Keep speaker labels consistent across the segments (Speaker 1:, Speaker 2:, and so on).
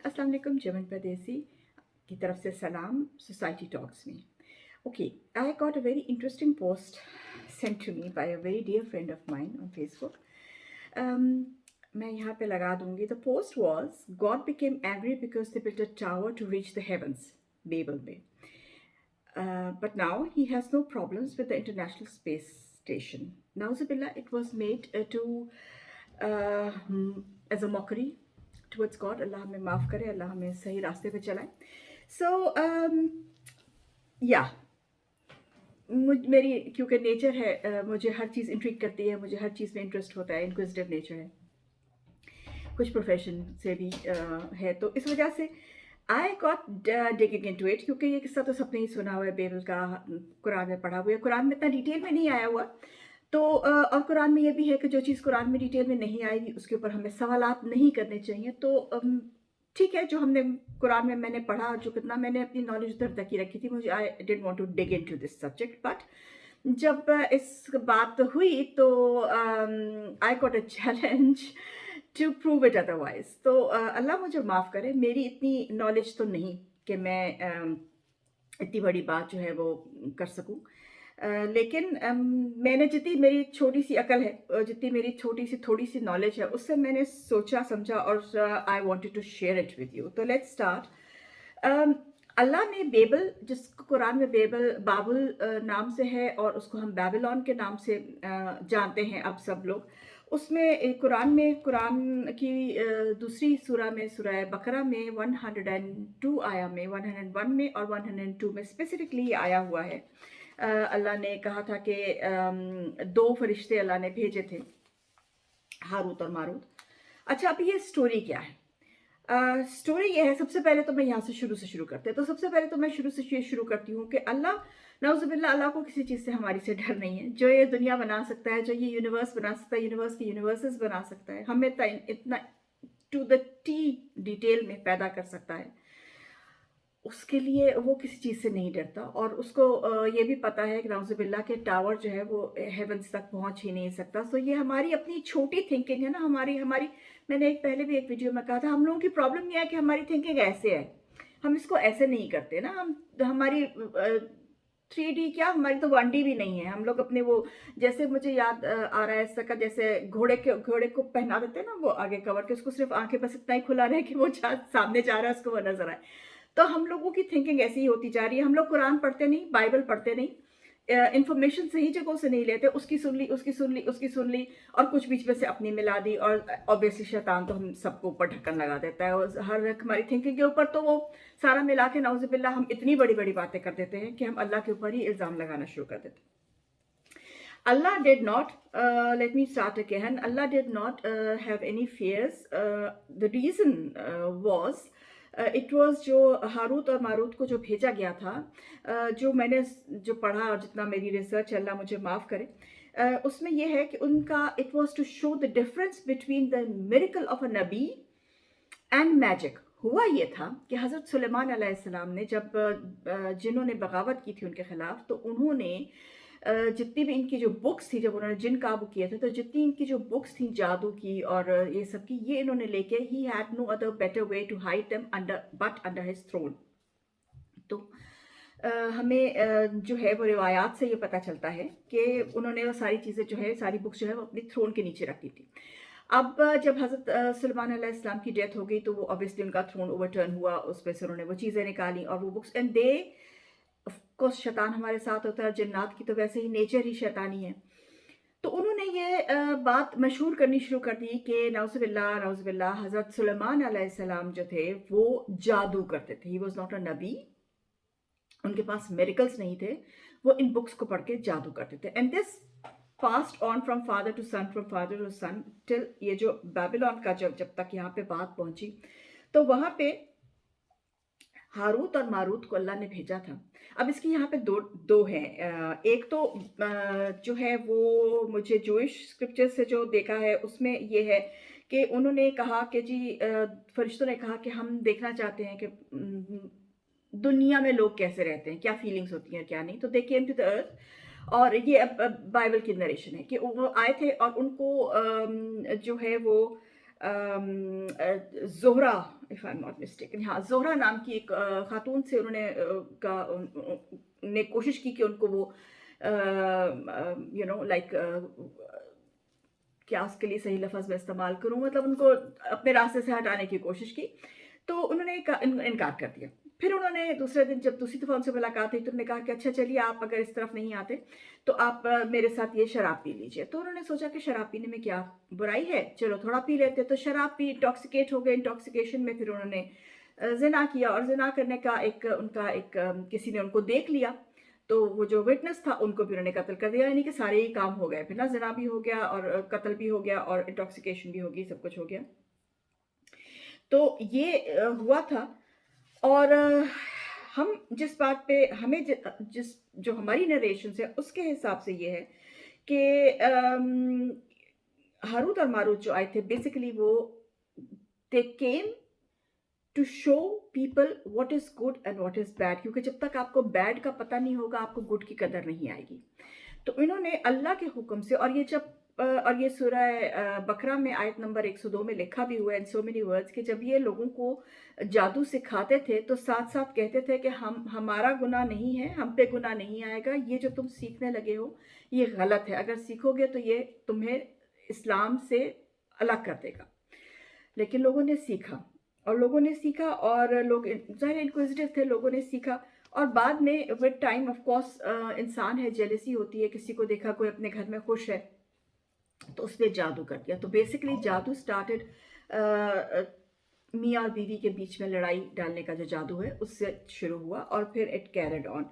Speaker 1: अस्सलाम वालेकुम जमन परदेसी की तरफ से सलाम सोसाइटी टॉक्स में. Okay, I got a very interesting post sent to me by a very dear friend of mine on Facebook. Um, मैं यहाँ पे लगा दूँगी. The post was God became angry because they built a tower to reach the heavens, Babel में. But now he has no problems with the International Space Station. Nauzubillah, it was made uh, as a mockery towards God. Allah हमें माफ़ करे, Allah हमें सही रास्ते पे चलाए. So, yeah. मेरी क्योंकि नेचर है, मुझे हर चीज़ इंट्रिग करती है, मुझे हर चीज़ में इंटरेस्ट होता है, इंक्विजिटिव नेचर है, कुछ प्रोफेशन से भी है, तो इस वजह से I got digging into it. क्योंकि ये किस्सा तो सबने ही सुना हुआ है, बेबल का, कुरान में पढ़ा हुआ है. कुरान में इतना डिटेल में नहीं आया हुआ, तो और कुरान में ये भी है कि जो चीज़ कुरान में डिटेल में नहीं आएगी उसके ऊपर हमें सवालात नहीं करने चाहिए. तो ठीक है, जो हमने कुरान में मैंने पढ़ा, जो कितना मैंने अपनी नॉलेज उधर तक ही रखी थी, मुझे I didn't want to dig into this subject. But जब इस बात हुई तो I got a challenge to prove it otherwise. तो अल्लाह मुझे माफ़ करे, मेरी इतनी नॉलेज तो नहीं कि मैं इतनी बड़ी बात जो है वो कर सकूं. लेकिन मैंने जितनी मेरी छोटी सी अकल है, जितनी मेरी छोटी सी थोड़ी सी नॉलेज है, उससे मैंने सोचा समझा और I wanted to share it with you. तो लेट्स स्टार्ट. अल्लाह ने बेबल, जिसको कुरान में बाबुल नाम से है और उसको हम बेबीलोन के नाम से जानते हैं अब सब लोग, उसमें कुरान की दूसरी सूरा में, सूरा बकरा में 102 आया में, 101 में और 102 में स्पेसिफिकली आया हुआ है. अल्लाह ने कहा था कि दो फरिश्ते अल्लाह ने भेजे थे, हारूत और मारूत. अच्छा, अब ये स्टोरी क्या है? स्टोरी ये है, सबसे पहले तो मैं यहाँ से शुरू करते हैं. तो सबसे पहले तो मैं शुरू करती हूँ कि अल्लाह, नाउज़ुबिल्लाह, अल्लाह को किसी चीज़ से हमारी से डर नहीं है. जो ये दुनिया बना सकता है, जो ये यूनिवर्स बना सकता है, यूनिवर्स के यूनिवर्सेस बना सकता है, हमें इतना टू द टी डिटेल में पैदा कर सकता है, उसके लिए वो किसी चीज़ से नहीं डरता. और उसको ये भी पता है कि नाउज़ुबिल्लाह के टावर जो है वो हेवंस तक पहुंच ही नहीं सकता. सो ये हमारी अपनी छोटी थिंकिंग है ना. हमारी मैंने पहले भी एक वीडियो में कहा था, हम लोगों की प्रॉब्लम ये है कि हमारी थिंकिंग ऐसे है, हम इसको ऐसे नहीं करते ना. हमारी 3D क्या, हमारी तो 1D भी नहीं है. हम लोग अपने वो, जैसे मुझे याद आ रहा है ऐसा का, जैसे घोड़े को पहना देते हैं ना वो आगे कवर के, उसको सिर्फ आंखें बस इतना ही खुला रहे कि वो सामने जा रहा है, उसको वो नजर आए. तो हम लोगों की थिंकिंग ऐसी ही होती जा रही है. हम लोग कुरान पढ़ते नहीं, बाइबल पढ़ते नहीं, इन्फॉर्मेशन सही जगहों से नहीं लेते, उसकी सुन ली और कुछ बीच में से अपनी मिला दी. और ऑब्वियसली शैतान तो हम सबको ऊपर ढक्कन लगा देता है, और हर एक हमारी थिंकिंग के ऊपर तो वो सारा मिला के नाउज़ुबिल्लाह हम इतनी बड़ी बड़ी बातें कर देते हैं कि हम अल्लाह के ऊपर ही इल्ज़ाम लगाना शुरू कर देते हैं. Allah did not, let me start again. Allah did not have any fears. The reason was, it was जो हारूत और मारूत को जो भेजा गया था, जो मैंने जो पढ़ा और जितना मेरी रिसर्च, अल्लाह मुझे माफ़ करे, उसमें यह है कि उनका, it was to show the difference between the miracle of a नबी एंड मैजिक. हुआ ये था कि हज़रत सुलेमान अलैहिस्सलाम ने जब जिन्हों ने बगावत की थी उनके ख़िलाफ़, तो उन्होंने जितनी भी इनकी जो बुक्स थी, जब उन्होंने जिन काबू किए थे, तो जितनी इनकी जो बुक्स थी जादू की और ये सब की, ये इन्होंने लेके, he had no other better way to hide them under his throne. तो हमें जो है वो रिवायात से ये पता चलता है कि उन्होंने वो सारी चीज़ें जो है, सारी बुक्स जो है वो अपनी थ्रोन के नीचे रखी थी. अब जब हज़रत सुलेमान अलैहिस्सलाम की डेथ हो गई, तो वो ऑब्वियसली उनका थ्रोन ओवरटर्न हुआ, उस पर से उन्होंने वो चीज़ें निकाली और वो बुक्स, एंड दे, ऑफकोर्स शैतान हमारे साथ होता है, जिन्नात की तो वैसे ही नेचर ही शैतानी है. तो उन्होंने ये बात मशहूर करनी शुरू कर दी कि नाउज़ुबिल्लाह हज़रत सुलेमान अलैहिस्सलाम जो थे वो जादू करते थे. ही वॉज नॉट अ नबी, उनके पास मेरिकल्स नहीं थे, वो इन बुक्स को पढ़ के जादू करते थे. And this passed on from father to son, from father to son, till ये जो बेबीलोन का जब तक यहाँ पे बात पहुंची, तो वहां पे हारूत और मारूत को अल्लाह ने भेजा था. अब इसकी यहाँ पे दो हैं. एक तो जो है वो मुझे जूइश स्क्रिप्चर से जो देखा है उसमें ये है कि उन्होंने कहा कि जी, फरिश्तों ने कहा कि हम देखना चाहते हैं कि दुनिया में लोग कैसे रहते हैं, क्या फीलिंग्स होती हैं, क्या नहीं. तो दे केम टू द अर्थ, और ये अब बाइबल की नरेशन है कि वो आए थे और उनको जो है वो Zohra, if I am not mistaken, हाँ, ज़ोहरा नाम की एक खातून से उन्होंने ने कोशिश की कि उनको वो लाइक क्या उसके लिए सही लफ़्ज़ मैं इस्तेमाल करूँ, मतलब उनको अपने रास्ते से हटाने की कोशिश की, तो उन्होंने इनकार कर दिया। फिर उन्होंने दूसरे दिन जब दूसरी दफ़ा उनसे मुलाकात हुई तो उन्होंने कहा कि अच्छा चलिए, आप अगर इस तरफ नहीं आते तो आप मेरे साथ ये शराब पी लीजिए। तो उन्होंने सोचा कि शराब पीने में क्या बुराई है, चलो थोड़ा पी लेते हैं। तो शराब पी, इंटॉक्सिकेट हो गए। इंटॉक्सिकेशन में फिर उन्होंने ज़िना किया, और ज़िना करने का उनका किसी ने उनको देख लिया, तो वो जो विटनेस था उनको भी उन्होंने कत्ल कर दिया। यानी कि सारे ही काम हो गए, फिर ना ज़िना भी हो गया और कत्ल भी हो गया और इंटॉक्सिकेशन भी हो गई, सब कुछ हो गया। तो ये हुआ था। और हम जिस बात पे हमें जिस जो हमारी नरेशन है उसके हिसाब से ये है कि हारूत और मारूत जो आए थे, बेसिकली वो they came to show people what is good and what is bad, क्योंकि जब तक आपको बैड का पता नहीं होगा आपको गुड की कदर नहीं आएगी। तो इन्होंने अल्लाह के हुक्म से, और ये जब और ये सूरह बकरा में आयत नंबर 102 में लिखा भी हुआ है इन सो मेनी वर्ड्स कि जब ये लोगों को जादू सिखाते थे तो साथ साथ कहते थे कि हमारा गुनाह नहीं है, हम पे गुनाह नहीं आएगा, ये जो तुम सीखने लगे हो ये गलत है, अगर सीखोगे तो ये तुम्हें इस्लाम से अलग कर देगा। लेकिन लोगों ने सीखा, और लोग ज़ाहिर इंक्विजिटिव थे, लोगों ने सीखा। और बाद में विद टाइम ऑफ कोर्स इंसान है, जेलसी होती है, किसी को देखा कोई अपने घर में खुश है तो उसने जादू कर दिया। तो बेसिकली जादू स्टार्टेड मियाँ और बीवी के बीच में लड़ाई डालने का जो जादू है उससे शुरू हुआ, और फिर इट कैरिड ऑन।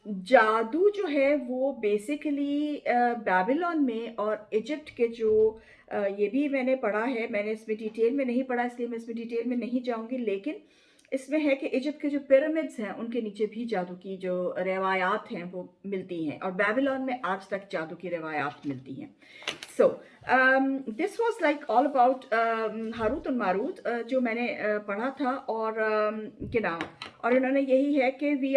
Speaker 1: जादू जो है वो बेसिकली बेबीलोन में और इजिप्ट के जो ये भी मैंने पढ़ा है, मैंने इसमें डिटेल में नहीं पढ़ा इसलिए मैं इसमें डिटेल में नहीं जाऊंगी, लेकिन इसमें है कि इजिप्ट के जो पिरामिड्स हैं उनके नीचे भी जादू की जो रवायात हैं वो मिलती हैं, और बेबीलोन में आज तक जादू की रवायात मिलती हैं। So this was like all about Harut और मारूत, जो मैंने पढ़ा था। और और इन्होंने यही है कि वी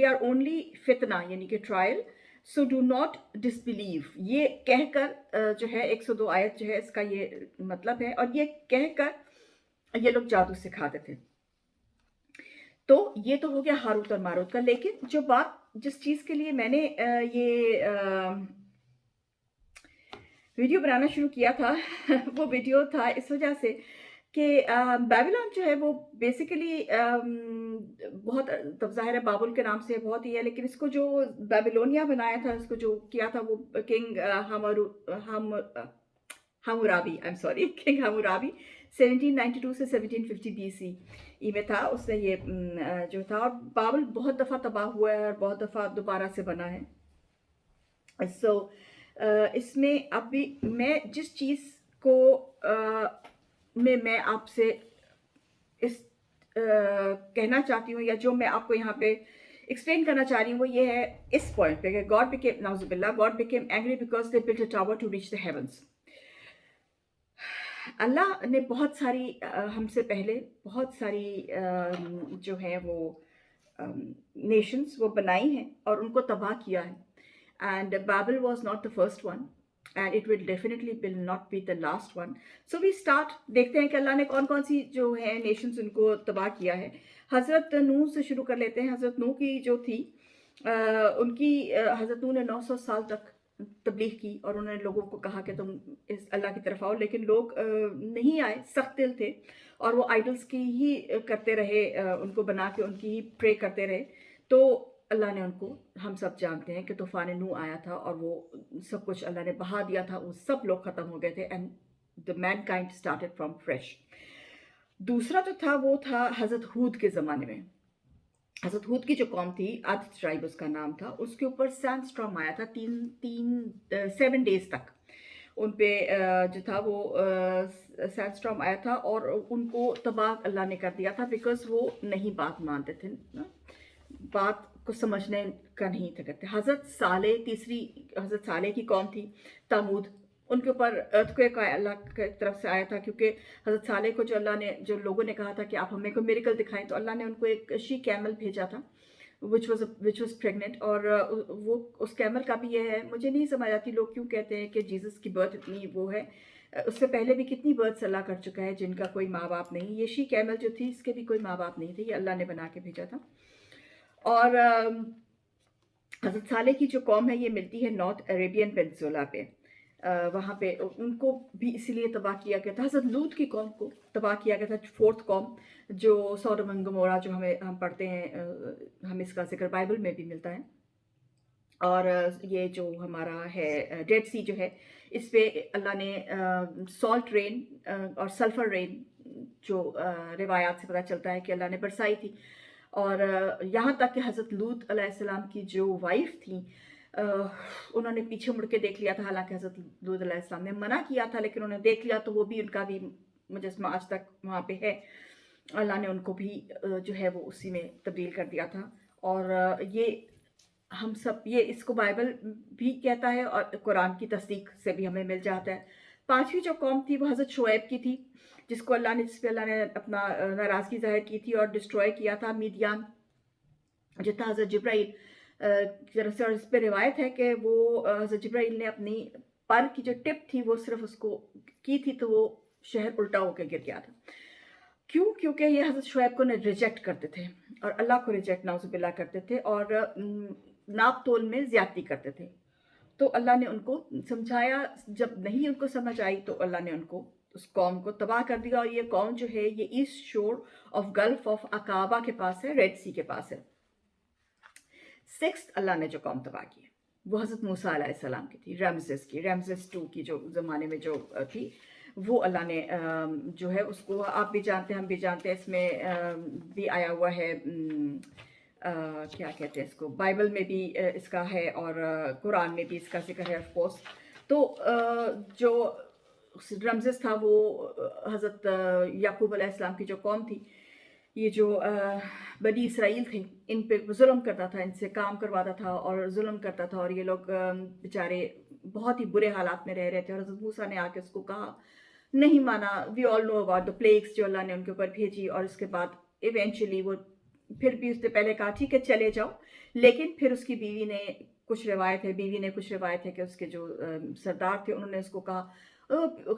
Speaker 1: आर ओनली फितना, यानी कि trial, so do not disbelieve, ये कहकर जो है 102 आयत जो है इसका ये मतलब है, और ये कहकर ये लोग जादू सिखाते थे। तो ये तो हो गया हारूत और मारूत का। लेकिन जो बात जिस चीज के लिए मैंने ये वीडियो बनाना शुरू किया था वो वीडियो था इस वजह से कि बेबीलोन जो है वो बेसिकली बहुत, तब ज़ाहिर है बाबुल के नाम से बहुत ही है, लेकिन इसको जो बेबीलोनिया बनाया था, इसको जो किया था वो king Hammurabi, I am sorry, king Hammurabi 1792 से 1750 BCE में था। उसने ये जो था, और बाबुल बहुत दफ़ा तबाह हुआ है और बहुत दफ़ा दोबारा से बना है। सो इसमें अभी मैं जिस चीज़ को मैं आपसे इस कहना चाहती हूँ, या जो मैं आपको यहाँ पे एक्सप्लेन करना चाह रही हूँ, वो ये है इस पॉइंट पे कि गॉड बिकेम, नाउजुबिल्लाह, God became angry because they built a tower to reach the heavens. Allah ने बहुत सारी हमसे पहले बहुत सारी जो है वो नेशंस वो बनाई हैं और उनको तबाह किया है, एंड बाबिल was not the first one, and it will definitely will not be the last one. So we start, देखते हैं कि अल्लाह ने कौन कौन सी जो है नेशंस उनको तबाह किया है। हज़रत नूह से शुरू कर लेते हैं। हज़रत नूह की जो थी उनकी हज़रत नूह ने 900 साल तक तबलीग की, और उन्होंने लोगों को कहा कि तुम इस अल्लाह की तरफ आओ, लेकिन लोग नहीं आए, सख्त दिल थे, और वो आइडल्स की ही करते रहे, उनको बना के उनकी ही प्रे करते रहे। तो अल्लाह ने उनको, हम सब जानते हैं कि तूफ़ान नूह आया था और वो सब कुछ अल्लाह ने बहा दिया था, वो सब लोग ख़त्म हो गए थे, and the Mankind started from fresh. दूसरा जो था वो था हज़रत हूद के ज़माने में। हज़रत हूद की जो कौम थी, आद ट्राइब उसका नाम था, उसके ऊपर सैंडस्टॉर्म आया था 7 डेज तक। उन पे जो था वो सैंडस्टॉर्म आया था और उनको तबाह अल्लाह ने कर दिया था, बिकॉज वो नहीं बात मानते थे ना, बात को समझने का नहीं था करते। हज़रत साले की कौम थी तमूद, उनके ऊपर अर्थक्वेक अल्लाह की तरफ से आया था, क्योंकि हज़रत साले को जो लोगों ने कहा था कि आप हमें को मिरेकल दिखाएं, तो अल्लाह ने उनको एक शी कैमल भेजा था विच वॉज प्रेगनेंट। और वो उस कैमल का भी ये है, मुझे नहीं समझ आती लोग क्यों कहते हैं कि जीसस की बर्थ इतनी वो है, उससे पहले भी कितनी बर्ड्स अल्लाह कर चुका है जिनका कोई माँ बाप नहीं। ये शी कैमल जो थी इसके भी कोई माँ बाप नहीं थे, ये अल्लाह ने बना के भेजा था। और हज़रत सालेह की जो कौम है ये मिलती है नॉर्थ अरेबियन पेनिनसुला पे। वहाँ पे उनको भी इसीलिए तबाह किया गया था। हज़रत लूत की कौम को तबाह किया गया था, फोर्थ कौम जो सॉडोम एंड गमोरा जो हम पढ़ते हैं, हम इसका जिक्र बाइबल में भी मिलता है। और ये जो हमारा है डेड सी जो है, इस पे अल्लाह ने सॉल्ट रेन और सल्फर रेन जो रिवायात से पता चलता है कि अल्लाह ने बरसाई थी। और यहाँ तक कि हज़रत लूत अलैहिस्सलाम की जो वाइफ थी, उन्होंने पीछे मुड़ के देख लिया था। हालांकि हज़रत लूत अलैहिस्सलाम ने मना किया था, लेकिन उन्होंने देख लिया तो वो भी उनका भी मुजस्समा आज तक वहाँ पे है। अल्लाह ने उनको भी जो है वो उसी में तब्दील कर दिया था। और ये हम सब, ये इसको बाइबल भी कहता है और कुरान की तस्दीक से भी हमें मिल जाता है। पांचवी जो कौम थी वो हज़रत शुएब की थी, जिस पे अल्लाह ने अपना नाराज़गी ज़ाहिर की थी और डिस्ट्रॉय किया था। मीडियान जो था हज़रत जिब्राइल की तरफ से, और इस पर रिवायत है कि वो हज़रत जिब्राइल ने अपनी पर की जो टिप थी वो सिर्फ उसको की थी तो वो शहर उल्टा होकर गिर गया था। क्यों? क्योंकि ये हज़रत शुएब को रिजेक्ट करते थे और अल्लाह को रिजेक्ट नाउज़ुबिल्लाह करते थे और नाप तोल में ज़्यादती करते थे। तो अल्लाह ने उनको समझाया, जब नहीं उनको समझ आई तो अल्लाह ने उनको, उस कौम को तबाह कर दिया। और ये कौम जो है ये ईस्ट शोर ऑफ गल्फ ऑफ अकाबा के पास है, रेड सी के पास है। सिक्स्थ अल्लाह ने जो कौम तबाह की वो हज़रत मूसा अलैहिस्सलाम की थी, रमसेस की, रमसेस 2 की जो ज़माने में जो थी, वो अल्लाह ने जो है उसको, आप भी जानते हैं हम भी जानते हैं, इसमें भी आया हुआ है, क्या कहते हैं इसको, बाइबल में भी इसका है और कुरान में भी इसका जिक्र है ऑफ कोर्स। तो जो रमसेस था वो हज़रत याकूब अलैहिस्सलाम की जो कौम थी, ये जो बनी इसराइल थे, इन पे जुल्म करता था, इनसे काम करवाता था और जुल्म करता था। और ये लोग बेचारे बहुत ही बुरे हालात में रह रहे थे। और हज़रत मूसा ने आके उसको कहा, नहीं माना। We all know about the plagues जो अल्लाह ने उनके ऊपर भेजी। और उसके बाद इवेंचुअली वो फिर भी उसने पहले कहा ठीक है चले जाओ, लेकिन फिर उसकी बीवी ने, कुछ रिवायत है कि उसके जो सरदार थे उन्होंने उसको कहा,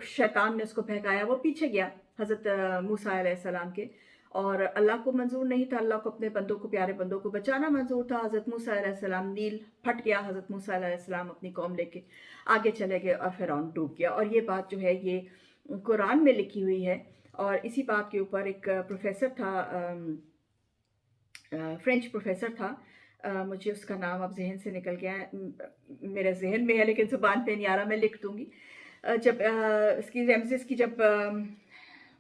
Speaker 1: शैतान ने उसको बहकाया, वो पीछे गया हज़रत मूसा अलैहिस्सलाम के। और अल्लाह को मंजूर नहीं था, अल्लाह को अपने बंदों को, प्यारे बंदों को बचाना मंजूर था। हज़रत मूसा अलैहिस्सलाम, नील फट गया, हज़रत मूसा अलैहिस्सलाम अपनी कौम लेके आगे चले गए और फ़िरौन डूब गया। और ये बात जो है ये कुरान में लिखी हुई है। और इसी बात के ऊपर एक प्रोफेसर था, फ्रेंच प्रोफेसर था, मुझे उसका नाम अब जहन से निकल गया है, मेरे जहन में है लेकिन ज़ुबान पे नहीं आ रहा, मैं लिख दूँगी। जब इसकी रमसेस की जब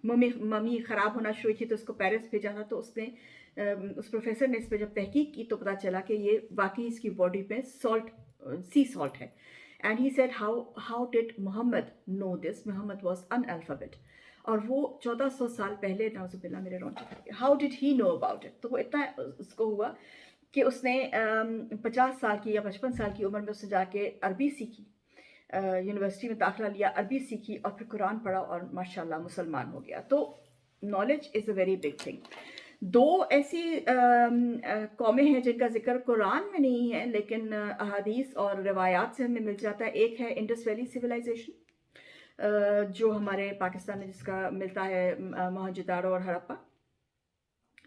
Speaker 1: मम्मी ख़राब होना शुरू थी तो उसको पेरिस भेजा था। तो उसने उस प्रोफेसर ने इस पर जब तहकीक की तो पता चला कि ये वाकई इसकी बॉडी पे सॉल्ट, सी सॉल्ट है। And he said how did Muhammad know this, Muhammad was unalphabet. और वो 1400 साल पहले, नाउज़ुबिल्लाह मेरे रोंगटे खड़े, how did he know about it. तो वो इतना उसको हुआ कि उसने 50 साल की या 55 साल की उम्र में उसने जाके अरबी सीखी, यूनिवर्सिटी में दाखिला लिया, अरबी सीखी और फिर कुरान पढ़ा और माशाल्लाह मुसलमान हो गया। तो knowledge is a very big thing. दो ऐसी कौमें हैं जिनका जिक्र कुरान में नहीं है लेकिन अहादीस और रिवायात से हमें मिल जाता है। एक है इंडस वैली सिविलाइजेशन, जो हमारे पाकिस्तान में जिसका मिलता है, मोहनजोदारो और हड़प्पा।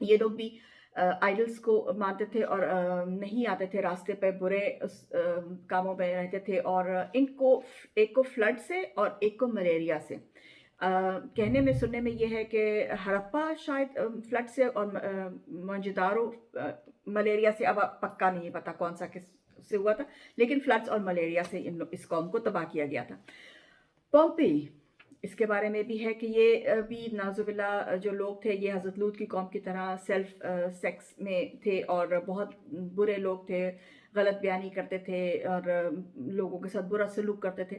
Speaker 1: ये लोग भी आइडल्स को मानते थे और नहीं आते थे रास्ते पे, बुरे कामों में रहते थे। और इनको, एक को फ्लड से और एक को मलेरिया से। कहने में सुनने में ये है कि हड़प्पा शायद फ्लड से और मोहनजोदारो मलेरिया से, अब पक्का नहीं पता कौन सा किस से हुआ था, लेकिन फ्लड्स और मलेरिया से इस कौम को तबाह किया गया था। पोम्पेई, इसके बारे में भी है कि ये भी नाजुबिल्ला जो लोग थे ये हज़रत लूत की कौम की तरह सेल्फ सेक्स में थे और बहुत बुरे लोग थे, गलत बयानी करते थे और लोगों के साथ बुरा सलूक करते थे।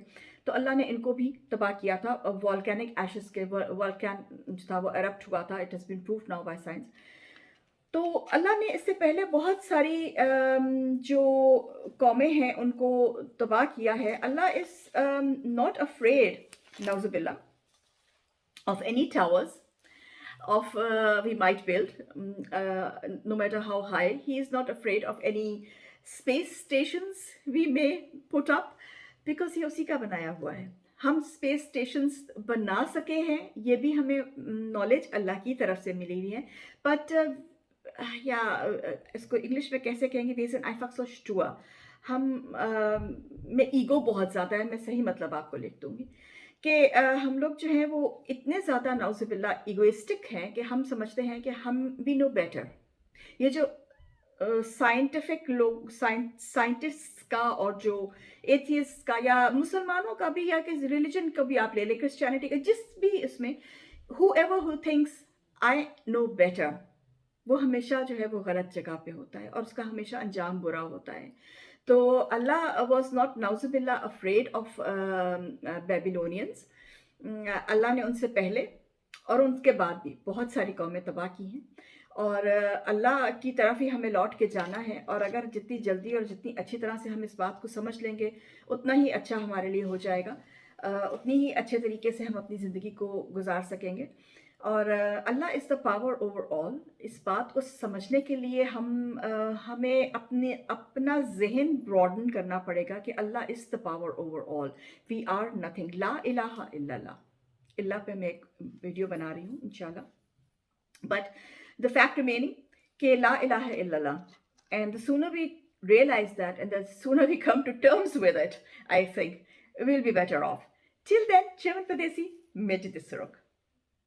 Speaker 1: तो अल्लाह ने इनको भी तबाह किया था। वॉल्केनिक एशेस के, वॉल्कैन जो था वो एरप्ट हुआ था, it has been proof now by science. तो अल्लाह ने इससे पहले बहुत सारी जो कौमें हैं उनको तबाह किया है। Allah is not afraid, nauzubillah, of any towers of we might build, no matter how high. He is not afraid of any space stations we may put up because he उसी का बनाया हुआ है। ہم اسپیس اسٹیشنس بنا سکے ہیں یہ بھی ہمیں نالج اللہ کی طرف سے ملی ہوئی ہے. بٹ یا اس کو انگلش میں کیسے کہیں گے, ویزن einfach so stur. ہم میں ایگو بہت زیادہ ہے, میں صحیح مطلب آپ کو لکھ دوں گی کہ ہم لوگ جو ہیں وہ اتنے زیادہ نعوذ باللہ ایگوئسٹک ہیں کہ ہم سمجھتے ہیں کہ ہم وی نو بیٹر. یہ جو سائنٹیفک لوگ سائنٹسٹ کا اور جو ایتھیسٹ کا یا مسلمانوں کا بھی یا کہ ریلیجن کا بھی آپ لے لیں, کرسچینٹی کا, جس بھی اس میں who ever who thinks I know better, وہ ہمیشہ جو ہے وہ غلط جگہ پہ ہوتا ہے اور اس کا ہمیشہ انجام برا ہوتا ہے. تو اللہ واز ناٹ نعوذ باللہ افریڈ آف بیبیلونینس. اللہ نے ان سے پہلے اور ان کے بعد بھی بہت ساری قومیں تباہ کی ہیں, اور اللہ کی طرف ہی ہمیں لوٹ کے جانا ہے. اور اگر جتنی جلدی اور جتنی اچھی طرح سے ہم اس بات کو سمجھ لیں گے اتنا ہی اچھا ہمارے لیے ہو جائے گا, اتنی ہی اچھے طریقے سے ہم اپنی زندگی کو گزار سکیں گے. اور اللہ از دا پاور اوور آل. اس بات کو سمجھنے کے لیے ہمیں اپنا ذہن براڈن کرنا پڑے گا کہ Allah is the power over all, we are nothing, لا الہ الا اللہ. اللہ پہ میں ایک ویڈیو بنا رہی ہوں انشاءاللہ. بٹ the fact remaining کہ لا الہ الا اللہ, and the sooner we realize that and the sooner we come to terms with it, I think we'll be better off. Till then, Chevan Padesi, Mejid Isrok.